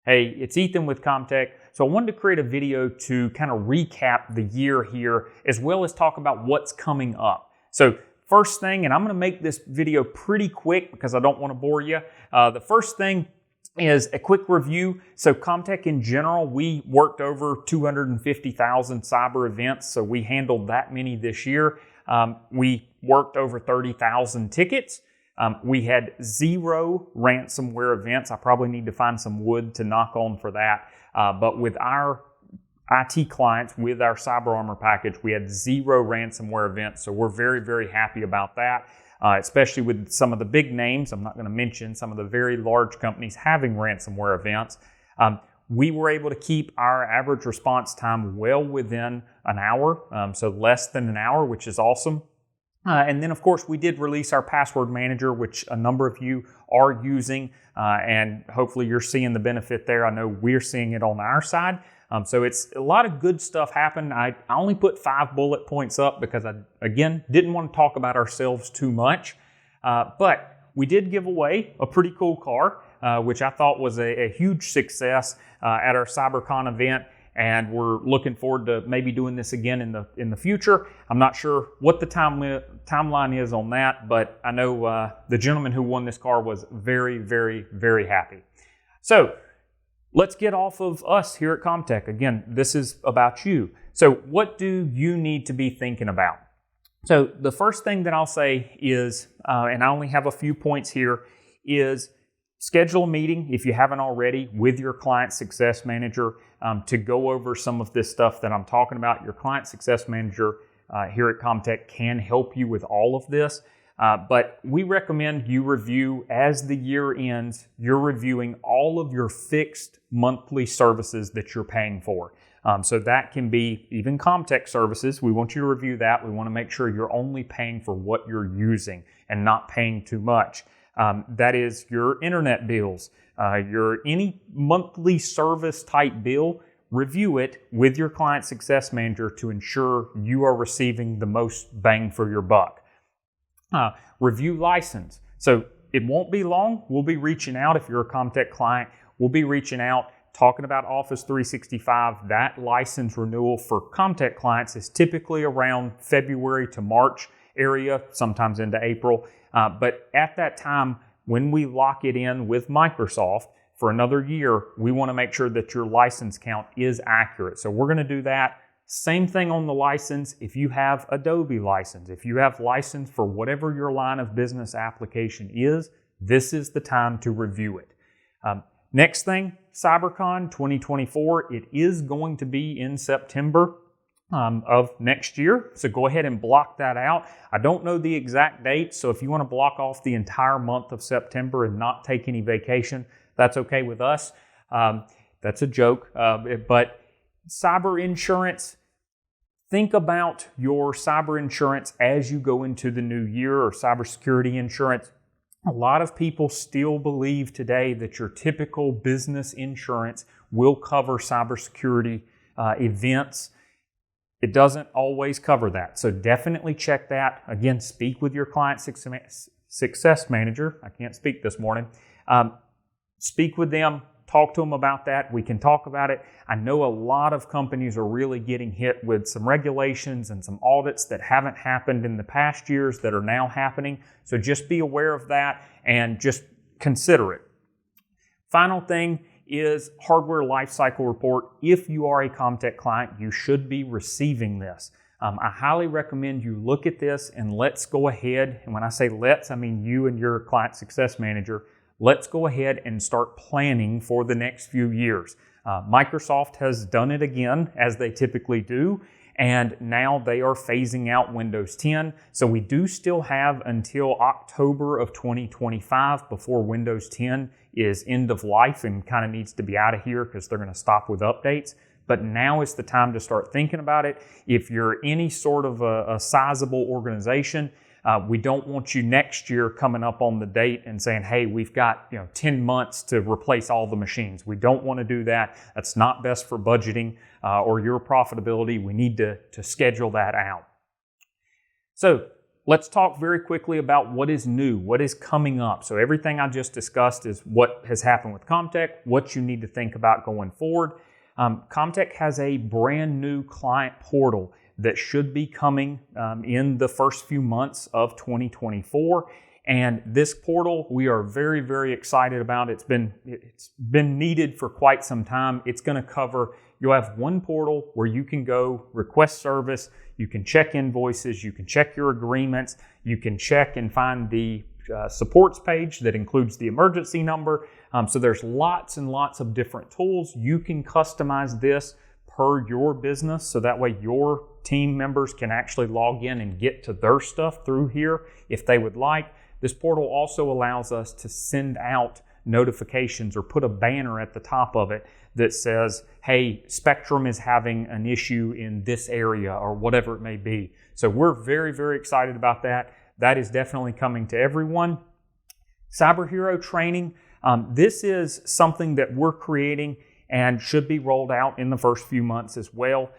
Hey, it's Ethan with ComTech. So I wanted to create a video to kind of recap the year here, as well as talk about what's coming up. So first thing, and I'm going to make this video pretty quick because I don't want to bore you. The first thing is a quick review. So ComTech in general, we worked over 250,000 cyber events. So we handled that many this year. We worked over 30,000 tickets. We had 0 ransomware events. I probably need to find some wood to knock on for that. But with our IT clients, with our CyberArmor package, we had 0 ransomware events. So we're very, very happy about that, especially with some of the big names. I'm not going to mention some of the very large companies having ransomware events. We were able to keep our average response time well within an hour, so less than an hour, which is awesome. And then, of course, we did release our password manager, which a number of you are using, and hopefully you're seeing the benefit there. I know we're seeing it on our side. So it's a lot of good stuff happened. I only put 5 bullet points up because I, again, didn't want to talk about ourselves too much. But we did give away a pretty cool car, which I thought was a huge success at our CyberCon event. And we're looking forward to maybe doing this again in the future. I'm not sure what the timeline is on that, but I know the gentleman who won this car was very, very, very happy. So let's get off of us here at ComTech. Again, this is about you. So what do you need to be thinking about? So the first thing that I'll say is, and I only have a few points here, is schedule a meeting, if you haven't already, with your client success manager to go over some of this stuff that I'm talking about. Your client success manager here at ComTech can help you with all of this, but we recommend you review, as the year ends, you're reviewing all of your fixed monthly services that you're paying for. So that can be even ComTech services. We want you to review that. We want to make sure you're only paying for what you're using and not paying too much. That is your internet bills, your any monthly service type bill. Review it with your client success manager to ensure you are receiving the most bang for your buck. Review license. So it won't be long. We'll be reaching out if you're a ComTech client. We'll be reaching out talking about Office 365. That license renewal for ComTech clients is typically around February to March area, sometimes into April. But at that time, when we lock it in with Microsoft for another year, we want to make sure that your license count is accurate. So we're going to do that. Same thing on the license. If you have Adobe license, if you have license for whatever your line of business application is, this is the time to review it. Next thing, CyberCon 2024. It is going to be in September of next year. So go ahead and block that out. I don't know the exact date, so if you want to block off the entire month of September and not take any vacation, that's okay with us. That's a joke. But cyber insurance, think about your cyber insurance as you go into the new year, or cybersecurity insurance. A lot of people still believe today that your typical business insurance will cover cybersecurity events. It doesn't always cover that. So definitely check that. Again, speak with your client success manager. I can't speak this morning. Speak with them. Talk to them about that. We can talk about it. I know a lot of companies are really getting hit with some regulations and some audits that haven't happened in the past years that are now happening. So just be aware of that and just consider it. Final thing is hardware lifecycle report. If you are a ComTech client, you should be receiving this. I highly recommend you look at this and let's go ahead. And when I say let's, I mean you and your client success manager. Let's go ahead and start planning for the next few years. Microsoft has done it again, as they typically do, and now they are phasing out Windows 10. So we do still have until October of 2025 before Windows 10 is end of life and kind of needs to be out of here because they're going to stop with updates. But now is the time to start thinking about it. If you're any sort of a sizable organization, we don't want you next year coming up on the date and saying, hey, we've got 10 months to replace all the machines. We don't want to do that. That's not best for budgeting or your profitability. We need to schedule that out. So let's talk very quickly about what is new, what is coming up. So everything I just discussed is what has happened with ComTech, what you need to think about going forward. ComTech has a brand new client portal that should be coming in the first few months of 2024. And this portal, we are very, very excited about. It's been needed for quite some time. It's going to cover, you'll have one portal where you can go request service, you can check invoices, you can check your agreements, you can check and find the supports page that includes the emergency number. So there's lots and lots of different tools. You can customize this per your business, so that way your team members can actually log in and get to their stuff through here if they would like. This portal also allows us to send out notifications or put a banner at the top of it that says, hey, Spectrum is having an issue in this area or whatever it may be. So we're very, very excited about that. That is definitely coming to everyone. Cyber Hero training. This is something that we're creating and should be rolled out in the first few months as well.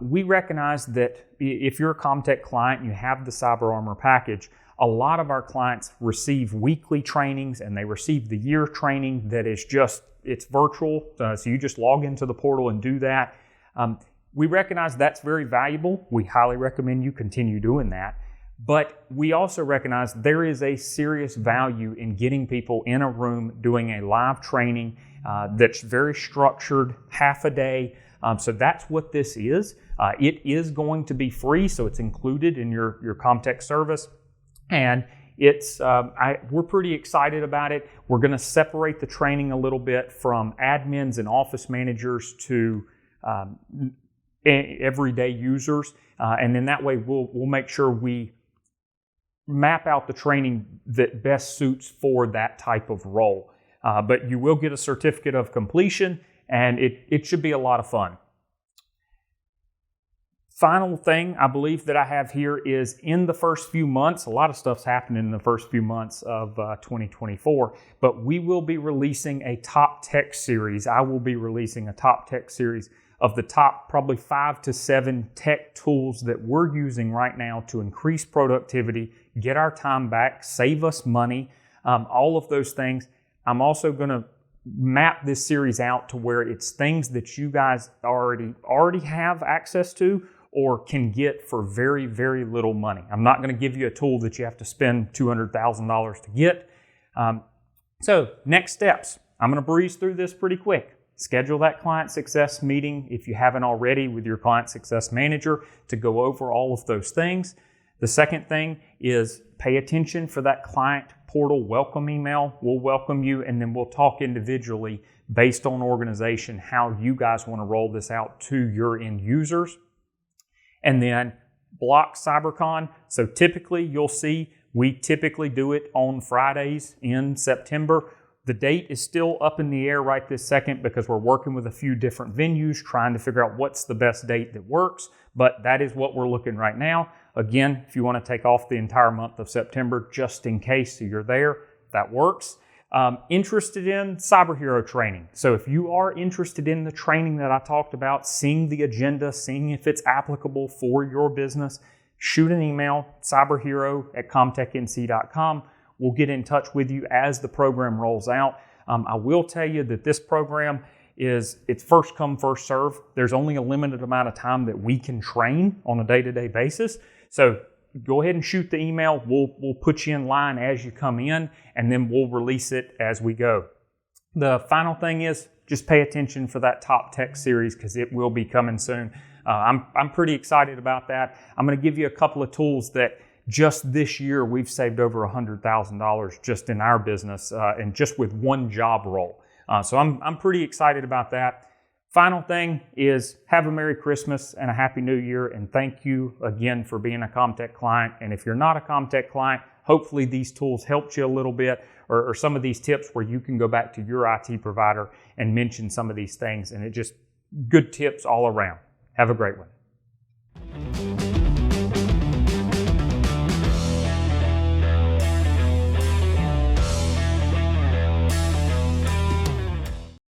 We recognize that if you're a ComTech client and you have the CyberArmor package, a lot of our clients receive weekly trainings and they receive the year training that is it's virtual. So you just log into the portal and do that. We recognize that's very valuable. We highly recommend you continue doing that. But we also recognize there is a serious value in getting people in a room doing a live training that's very structured, half a day. So that's what this is. It is going to be free, so it's included in your ComTech service. And we're pretty excited about it. We're going to separate the training a little bit from admins and office managers to everyday users. And then that way we'll make sure we map out the training that best suits for that type of role. But you will get a certificate of completion, and it should be a lot of fun. Final thing I believe that I have here is in the first few months, a lot of stuff's happening in the first few months of 2024, but we will be releasing a Top Tech series. I will be releasing a Top Tech series of the top probably 5 to 7 tech tools that we're using right now to increase productivity, get our time back, save us money, all of those things. I'm also going to map this series out to where it's things that you guys already have access to or can get for very, very little money. I'm not going to give you a tool that you have to spend $200,000 to get. So next steps, I'm going to breeze through this pretty quick. Schedule that client success meeting if you haven't already with your client success manager to go over all of those things. The second thing is pay attention for that client portal welcome email. We'll welcome you, and then we'll talk individually based on organization how you guys want to roll this out to your end users. And then block CyberCon. So typically you'll see we typically do it on Fridays in September. The date is still up in the air right this second because we're working with a few different venues trying to figure out what's the best date that works, but that is what we're looking right now. Again, if you want to take off the entire month of September just in case you're there, that works. Interested in Cyber Hero training. So if you are interested in the training that I talked about, seeing the agenda, seeing if it's applicable for your business, shoot an email, cyberhero@comtechnc.com. We'll get in touch with you as the program rolls out. I will tell you that this program it's first come, first serve. There's only a limited amount of time that we can train on a day-to-day basis. So go ahead and shoot the email. We'll put you in line as you come in, and then we'll release it as we go. The final thing is just pay attention for that Top Tech series because it will be coming soon. I'm pretty excited about that. I'm going to give you a couple of tools that just this year we've saved over $100,000 just in our business and just with one job role. So I'm pretty excited about that. Final thing is have a Merry Christmas and a Happy New Year, and thank you again for being a ComTech client. And if you're not a ComTech client, hopefully these tools helped you a little bit or some of these tips where you can go back to your IT provider and mention some of these things, and it just good tips all around. Have a great one.